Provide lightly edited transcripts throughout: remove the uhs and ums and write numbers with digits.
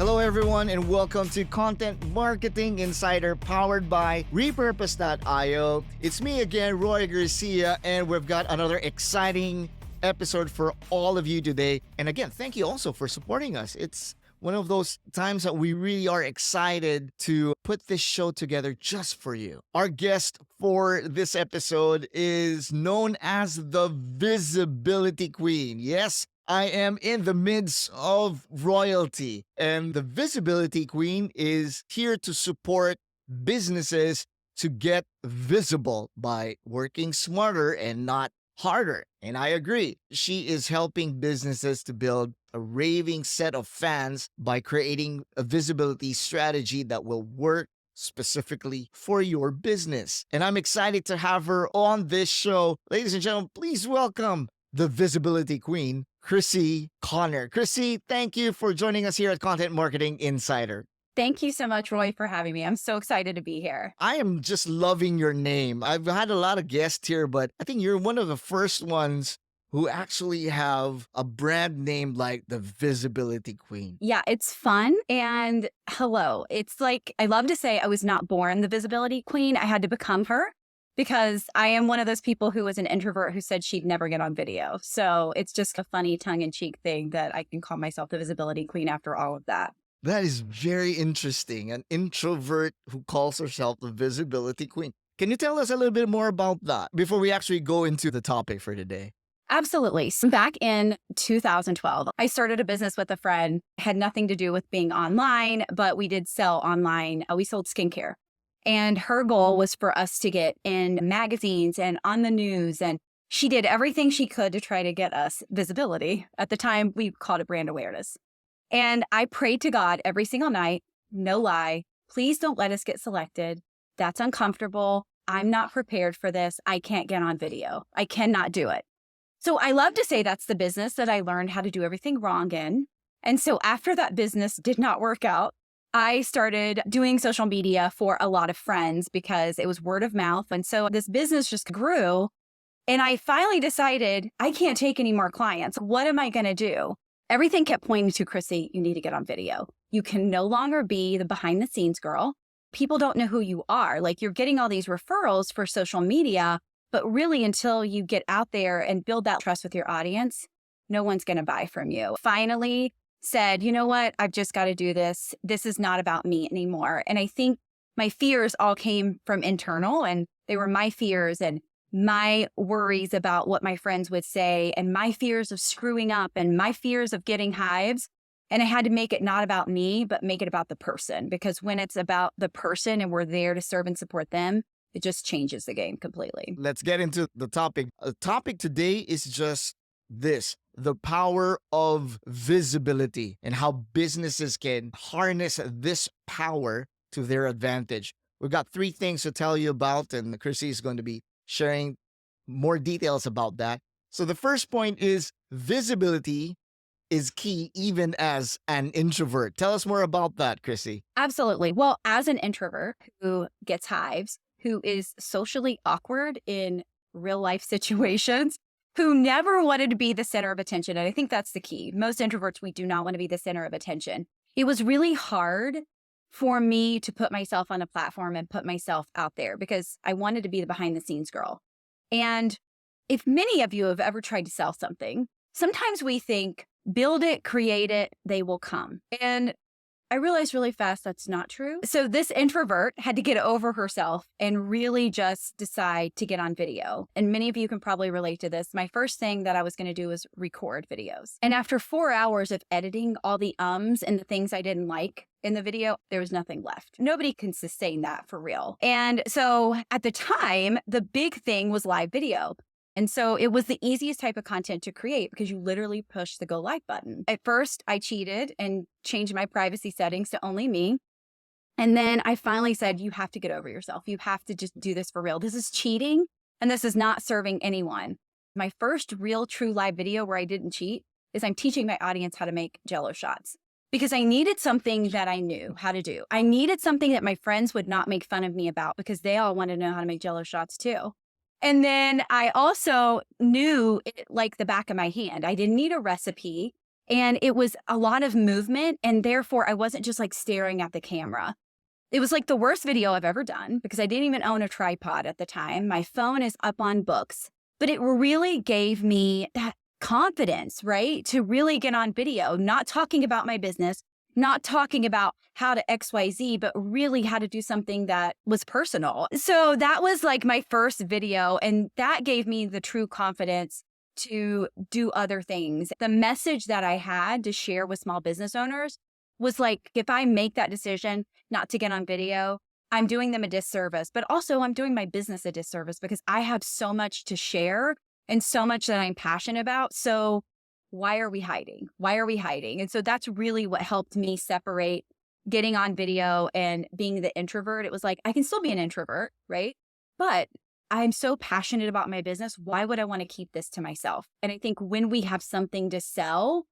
Hello, everyone, and welcome to Content Marketing Insider powered by Repurpose.io. It's me again, Roy Garcia, and we've got another exciting episode for all of you today. And again, thank you also for supporting us. It's one of those times that we really are excited to put this show together just for you. Our guest for this episode is known as the Visibility Queen. Yes, I am in the midst of royalty, and the Visibility Queen is here to support businesses to get visible by working smarter and not harder. And I agree. She is helping businesses to build a raving set of fans by creating a visibility strategy that will work specifically for your business. And I'm excited to have her on this show. Ladies and gentlemen, please welcome the Visibility Queen, Crissy Connor. Crissy, thank you for joining us here at Content Marketing Insider. Thank you so much, Roy, for having me. I'm so excited to be here. I am just loving your name. I've had a lot of guests here, but I think you're one of the first ones who actually have a brand name like the Visibility Queen. Yeah, it's fun. And hello, it's like, I love to say I was not born the Visibility Queen. I had to become her because I am one of those people who was an introvert who said she'd never get on video. So it's just a funny tongue-in-cheek thing that I can call myself the Visibility Queen after all of that. That is very interesting. An introvert who calls herself the Visibility Queen. Can you tell us a little bit more about that before we actually go into the topic for today? Absolutely. So back in 2012, I started a business with a friend. Had nothing to do with being online, but we did sell online. We sold skincare. And her goal was for us to get in magazines and on the news. And she did everything she could to try to get us visibility. At the time, we called it brand awareness. And I prayed to God every single night, no lie, please don't let us get selected. That's uncomfortable. I'm not prepared for this. I can't get on video. I cannot do it. So I love to say that's the business that I learned how to do everything wrong in. And so after that business did not work out, I started doing social media for a lot of friends because it was word of mouth. And so this business just grew. And I finally decided I can't take any more clients. What am I going to do? Everything kept pointing to, Crissy, you need to get on video. You can no longer be the behind the scenes girl. People don't know who you are. Like, you're getting all these referrals for social media, but really until you get out there and build that trust with your audience, no one's going to buy from you. Finally said, you know what? I've just got to do this. This is not about me anymore. And I think my fears all came from internal, and they were my fears and my worries about what my friends would say and my fears of screwing up and my fears of getting hives. And I had to make it not about me, but make it about the person, because when it's about the person and we're there to serve and support them, it just changes the game completely. Let's get into the topic. The topic today is just this: the power of visibility and how businesses can harness this power to their advantage. We've got 3 things to tell you about, and Crissy is going to be sharing more details about that. So the first point is visibility is key even as an introvert. Tell us more about that, Crissy. Absolutely. Well, as an introvert who gets hives, who is socially awkward in real life situations, who never wanted to be the center of attention. And I think that's the key. Most introverts, we do not want to be the center of attention. It was really hard for me to put myself on a platform and put myself out there because I wanted to be the behind the scenes girl. And if many of you have ever tried to sell something, sometimes we think, build it, create it, they will come. And I realized really fast that's not true. So this introvert had to get over herself and really just decide to get on video. And many of you can probably relate to this. My first thing that I was going to do was record videos. And after 4 hours of editing all the ums and the things I didn't like in the video, there was nothing left. Nobody can sustain that for real. And so at the time, the big thing was live video. And so it was the easiest type of content to create because you literally push the go live button. At first, I cheated and changed my privacy settings to only me. And then I finally said, you have to get over yourself. You have to just do this for real. This is cheating and this is not serving anyone. My first real true live video where I didn't cheat is I'm teaching my audience how to make Jell-O shots because I needed something that I knew how to do. I needed something that my friends would not make fun of me about because they all wanted to know how to make Jell-O shots too. And then I also knew it like the back of my hand. I didn't need a recipe. And it was a lot of movement. And therefore, I wasn't just like staring at the camera. It was like the worst video I've ever done because I didn't even own a tripod at the time. My phone is up on books, but it really gave me that confidence, right? To really get on video, not talking about my business, not talking about how to XYZ, but really how to do something that was personal. So that was like my first video. And that gave me the true confidence to do other things. The message that I had to share with small business owners was like, if I make that decision not to get on video, I'm doing them a disservice, but also I'm doing my business a disservice because I have so much to share and so much that I'm passionate about. So why are we hiding? Why are we hiding? And so that's really what helped me separate getting on video and being the introvert. It was like, I can still be an introvert, right? But I'm so passionate about my business. Why would I want to keep this to myself? And I think when we have something to sell,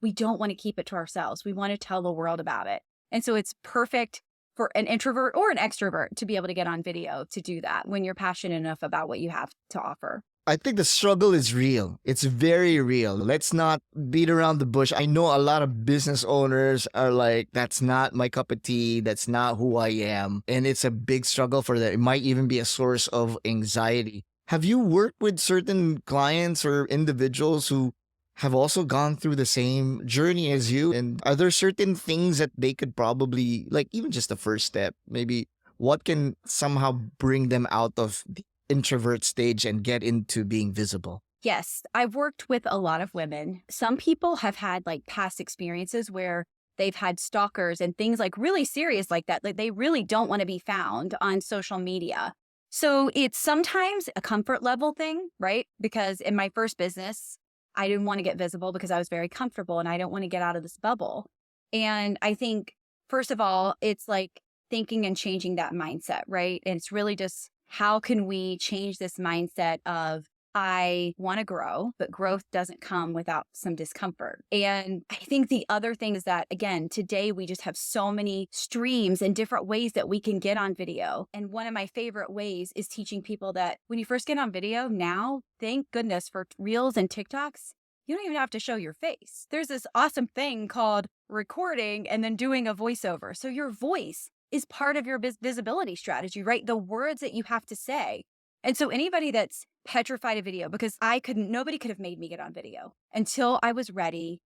we don't want to keep it to ourselves. We want to tell the world about it. And so it's perfect for an introvert or an extrovert to be able to get on video to do that when you're passionate enough about what you have to offer. I think the struggle is real. It's very real. Let's not beat around the bush. I know a lot of business owners are like, that's not my cup of tea. That's not who I am. And it's a big struggle for them. It might even be a source of anxiety. Have you worked with certain clients or individuals who have also gone through the same journey as you? And are there certain things that they could probably, like even just the first step, maybe what can somehow bring them out of the introvert stage and get into being visible? Yes, I've worked with a lot of women. Some people have had like past experiences where they've had stalkers and things like really serious like that. Like they really don't want to be found on social media. So it's sometimes a comfort level thing, right? Because in my first business, I didn't want to get visible because I was very comfortable and I don't want to get out of this bubble. And I think, first of all, it's like thinking and changing that mindset, right? And it's really just, how can we change this mindset of, I want to grow, but growth doesn't come without some discomfort. And I think the other thing is that, again, today we just have so many streams and different ways that we can get on video. And one of my favorite ways is teaching people that when you first get on video now, thank goodness for Reels and TikToks, you don't even have to show your face. There's this awesome thing called recording and then doing a voiceover. So your voice is part of your visibility strategy, right? The words that you have to say. And so anybody that's petrified of video, because nobody could have made me get on video until I was ready.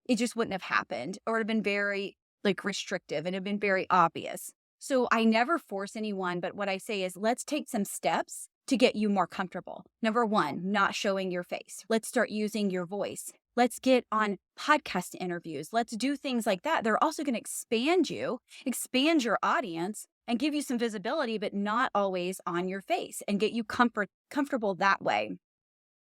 It just wouldn't have happened, or it would have been very like restrictive and it had been very obvious. So I never force anyone, but what I say is let's take some steps to get you more comfortable. Number one, not showing your face. Let's start using your voice. Let's get on podcast interviews. Let's do things like that. They're also going to expand expand your audience and give you some visibility, but not always on your face, and get you comfortable that way.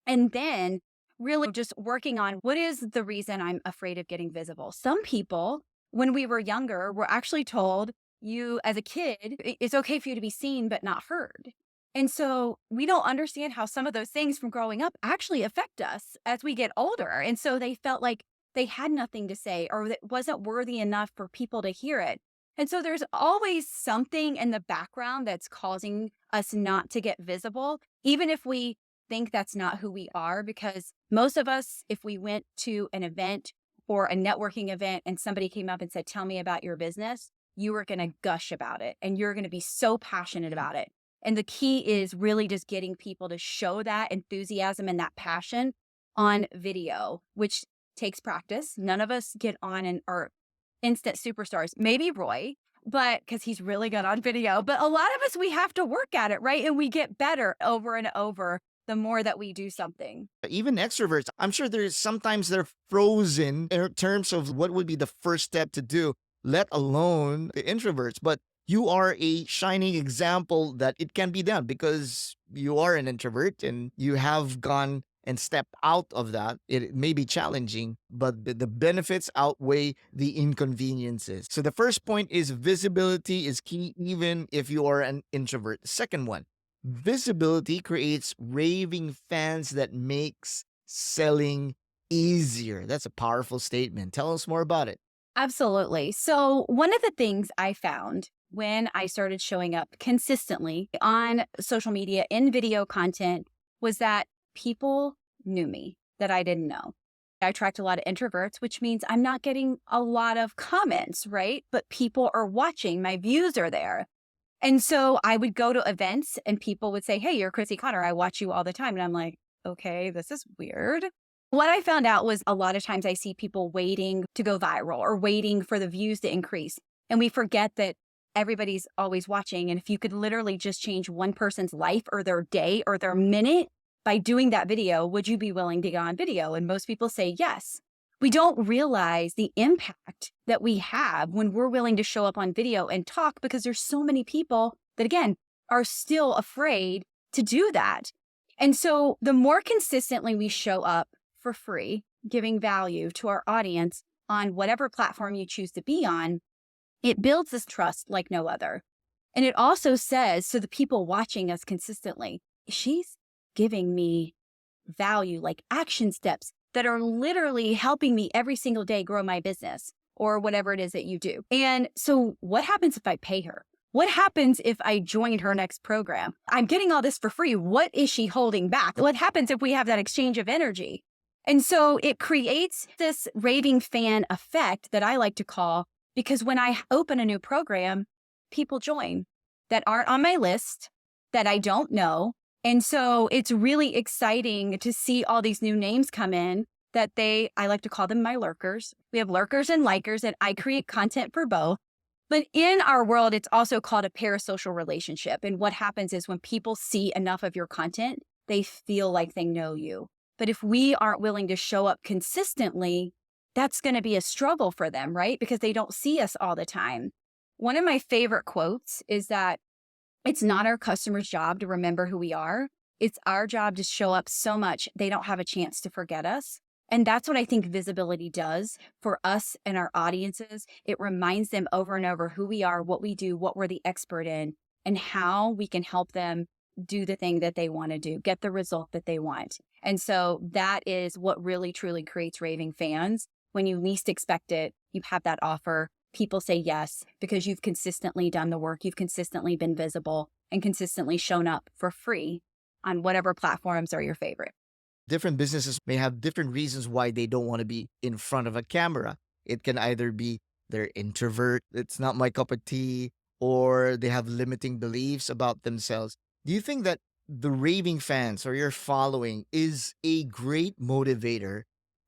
And then really just working on what is the reason I'm afraid of getting visible. Some people, when we were younger, were actually told, you as a kid, it's okay for you to be seen, but not heard. And so we don't understand how some of those things from growing up actually affect us as we get older. And so they felt like they had nothing to say, or that wasn't worthy enough for people to hear it. And so there's always something in the background that's causing us not to get visible, even if we think that's not who we are. Because most of us, if we went to an event or a networking event and somebody came up and said, tell me about your business, you were going to gush about it and you're going to be so passionate about it. And the key is really just getting people to show that enthusiasm and that passion on video, which takes practice. None of us get on and are instant superstars. Maybe Roy, but because he's really good on video. But a lot of us, we have to work at it, right? And we get better over and over the more that we do something. Even extroverts, I'm sure sometimes they're frozen in terms of what would be the first step to do, let alone the introverts. But you are a shining example that it can be done because you are an introvert and you have gone and stepped out of that. It may be challenging, but the benefits outweigh the inconveniences. So the first point is visibility is key even if you are an introvert. Second one, visibility creates raving fans that makes selling easier. That's a powerful statement. Tell us more about it. Absolutely. So one of the things I found when I started showing up consistently on social media in video content was that people knew me that I didn't know. I attract a lot of introverts, which means I'm not getting a lot of comments, right? But people are watching, my views are there. And so I would go to events and people would say, hey, you're Crissy Connor. I watch you all the time. And I'm like, okay, this is weird. What I found out was a lot of times I see people waiting to go viral or waiting for the views to increase. And we forget that everybody's always watching. And if you could literally just change one person's life or their day or their minute by doing that video, would you be willing to go on video? And most people say yes. We don't realize the impact that we have when we're willing to show up on video and talk, because there's so many people that, again, are still afraid to do that. And so the more consistently we show up for free, giving value to our audience on whatever platform you choose to be on, it builds this trust like no other. And it also says, so the people watching us consistently, she's giving me value, like action steps that are literally helping me every single day grow my business or whatever it is that you do. And so what happens if I pay her? What happens if I join her next program? I'm getting all this for free. What is she holding back? What happens if we have that exchange of energy? And so it creates this raving fan effect that I like to call, because when I open a new program, people join that aren't on my list, that I don't know. And so it's really exciting to see all these new names come in that I like to call them my lurkers. We have lurkers and likers, and I create content for both. But in our world, it's also called a parasocial relationship. And what happens is when people see enough of your content, they feel like they know you. But if we aren't willing to show up consistently, that's going to be a struggle for them, right? Because they don't see us all the time. One of my favorite quotes is that it's not our customer's job to remember who we are. It's our job to show up so much they don't have a chance to forget us. And that's what I think visibility does for us and our audiences. It reminds them over and over who we are, what we do, what we're the expert in, and how we can help them do the thing that they want to do, get the result that they want. And so that is what really, truly creates raving fans. When you least expect it, you have that offer. People say yes because you've consistently done the work. You've consistently been visible and consistently shown up for free on whatever platforms are your favorite. Different businesses may have different reasons why they don't want to be in front of a camera. It can either be they're introvert, it's not my cup of tea, or they have limiting beliefs about themselves. Do you think that the raving fans or your following is a great motivator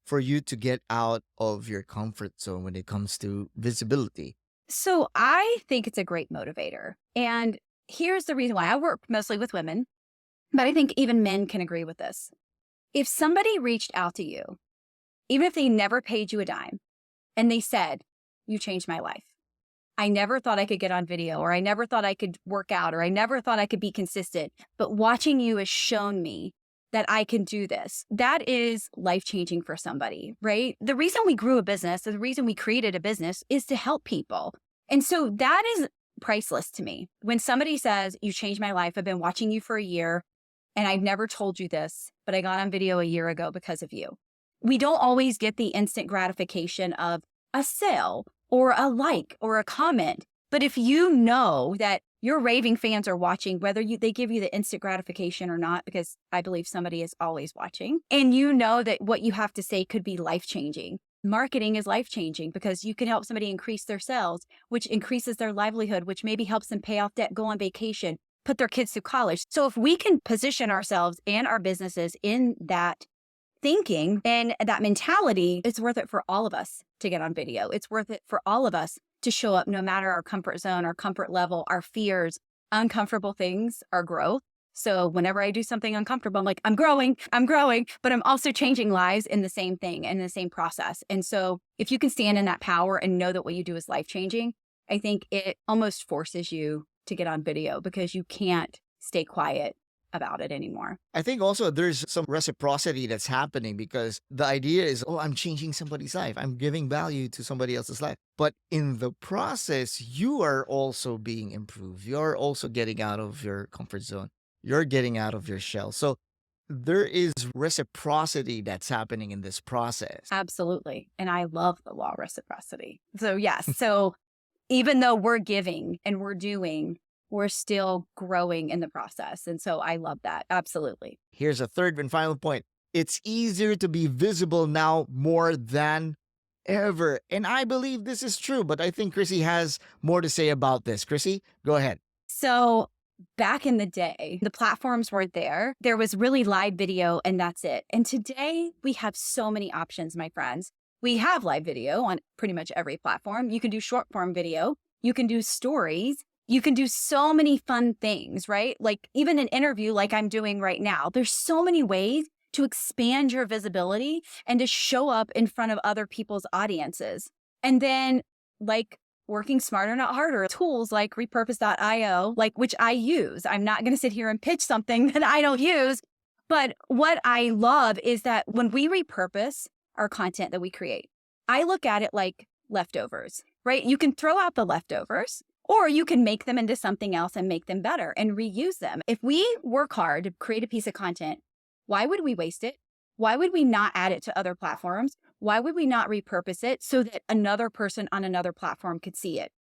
for you to get out of your comfort zone when it comes to visibility? So I think it's a great motivator. And here's the reason why. I work mostly with women, but I think even men can agree with this. If somebody reached out to you, even if they never paid you a dime, and they said, you changed my life. I never thought I could get on video, or I never thought I could work out, or I never thought I could be consistent. But watching you has shown me that I can do this. That is life-changing for somebody, right? The reason we grew a business, the reason we created a business is to help people. And so that is priceless to me. When somebody says, you changed my life, I've been watching you for a year, and I've never told you this, but I got on video a year ago because of you. We don't always get the instant gratification of a sale or a like or a comment. But if you know that your raving fans are watching, whether they give you the instant gratification or not, because I believe somebody is always watching, and you know that what you have to say could be life-changing. Marketing is life-changing because you can help somebody increase their sales, which increases their livelihood, which maybe helps them pay off debt, go on vacation, put their kids through college. So if we can position ourselves and our businesses in that thinking and that mentality, it's worth it for all of us to get on video. It's worth it for all of us to show up no matter our comfort zone, our comfort level, our fears, uncomfortable things, our growth. So whenever I do something uncomfortable, I'm like, I'm growing, but I'm also changing lives in the same thing, in the same process. And so if you can stand in that power and know that what you do is life-changing, I think it almost forces you to get on video because you can't stay quiet about it anymore. I think also there's some reciprocity that's happening because the idea is, oh, I'm changing somebody's life. I'm giving value to somebody else's life. But in the process, you are also being improved. You're also getting out of your comfort zone. You're getting out of your shell. So there is reciprocity that's happening in this process. Absolutely. And I love the law of reciprocity. So yes. So even though we're giving and we're doing, we're still growing in the process. And so I love that. Absolutely. Here's a third and final point. It's easier to be visible now more than ever. And I believe this is true, but I think Crissy has more to say about this. Crissy, go ahead. So back in the day, the platforms were there. There was really live video and that's it. And today we have so many options, my friends. We have live video on pretty much every platform. You can do short form video. You can do stories. You can do so many fun things, right? Like even an interview like I'm doing right now. There's so many ways to expand your visibility and to show up in front of other people's audiences. And then like working smarter, not harder, tools like repurpose.io, like which I use. I'm not going to sit here and pitch something that I don't use. But what I love is that when we repurpose our content that we create, I look at it like leftovers, right? You can throw out the leftovers or you can make them into something else and make them better and reuse them. If we work hard to create a piece of content, why would we waste it? Why would we not add it to other platforms? Why would we not repurpose it so that another person on another platform could see it?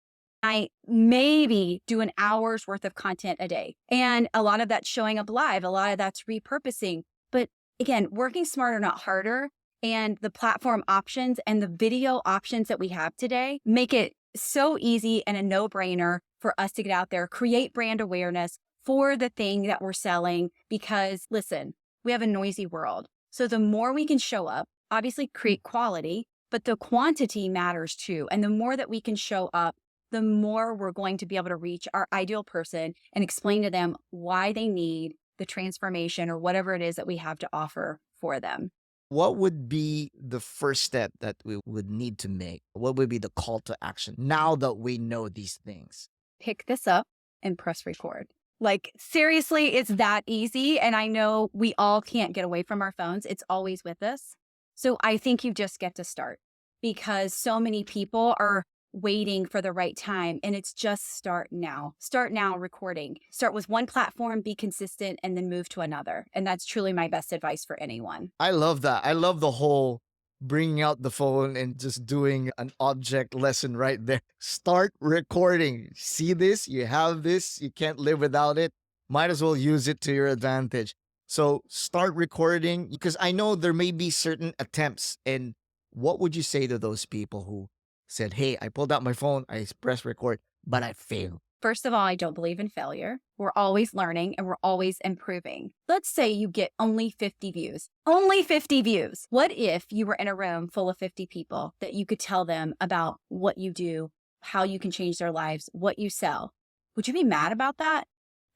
I maybe do an hour's worth of content a day. And a lot of that's showing up live. A lot of that's repurposing. But again, working smarter, not harder. And the platform options and the video options that we have today make it so easy and a no-brainer for us to get out there, create brand awareness for the thing that we're selling. Because listen, we have a noisy world. So the more we can show up, obviously create quality, but the quantity matters too. And the more that we can show up, the more we're going to be able to reach our ideal person and explain to them why they need the transformation or whatever it is that we have to offer for them. What would be the first step that we would need to make? What would be the call to action now that we know these things? Pick this up and press record. Like, seriously, it's that easy. And I know we all can't get away from our phones. It's always with us. So I think you just get to start because so many people are waiting for the right time. And it's just start now. Start now recording. Start with one platform, be consistent, and then move to another. And that's truly my best advice for anyone. I love that. I love the whole bringing out the phone and just doing an object lesson right there. Start recording. See this? You have this. You can't live without it. Might as well use it to your advantage. So start recording because I know there may be certain attempts. And what would you say to those people who said, hey, I pulled out my phone, I pressed record, but I failed? First of all, I don't believe in failure. We're always learning and we're always improving. Let's say you get only 50 views. Only 50 views. What if you were in a room full of 50 people that you could tell them about what you do, how you can change their lives, what you sell? Would you be mad about that?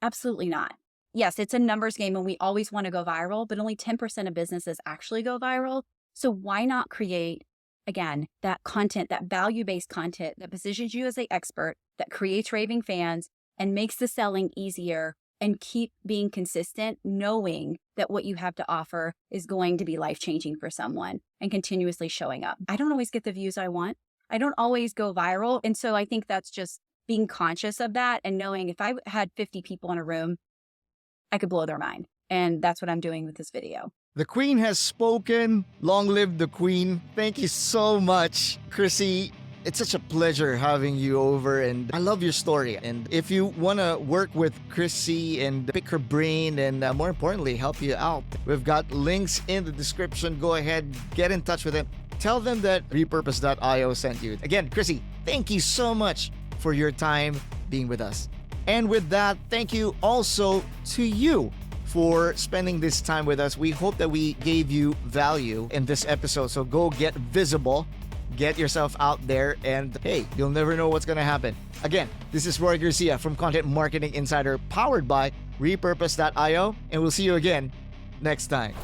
Absolutely not. Yes, it's a numbers game and we always want to go viral, but only 10% of businesses actually go viral. So why not create, again, that content, that value-based content that positions you as an expert, that creates raving fans and makes the selling easier, and keep being consistent, knowing that what you have to offer is going to be life-changing for someone and continuously showing up. I don't always get the views I want. I don't always go viral. And so I think that's just being conscious of that and knowing if I had 50 people in a room, I could blow their mind. And that's what I'm doing with this video. The Queen has spoken. Long live the Queen. Thank you so much, Crissy. It's such a pleasure having you over, and I love your story. And if you want to work with Crissy and pick her brain and more importantly, help you out, we've got links in the description. Go ahead, get in touch with them. Tell them that repurpose.io sent you. Again, Crissy, thank you so much for your time being with us. And with that, thank you also to you for spending this time with us. We hope that we gave you value in this episode. So go get visible, get yourself out there, and hey, you'll never know what's going to happen. Again, this is Roy Garcia from Content Marketing Insider, powered by repurpose.io, and we'll see you again next time.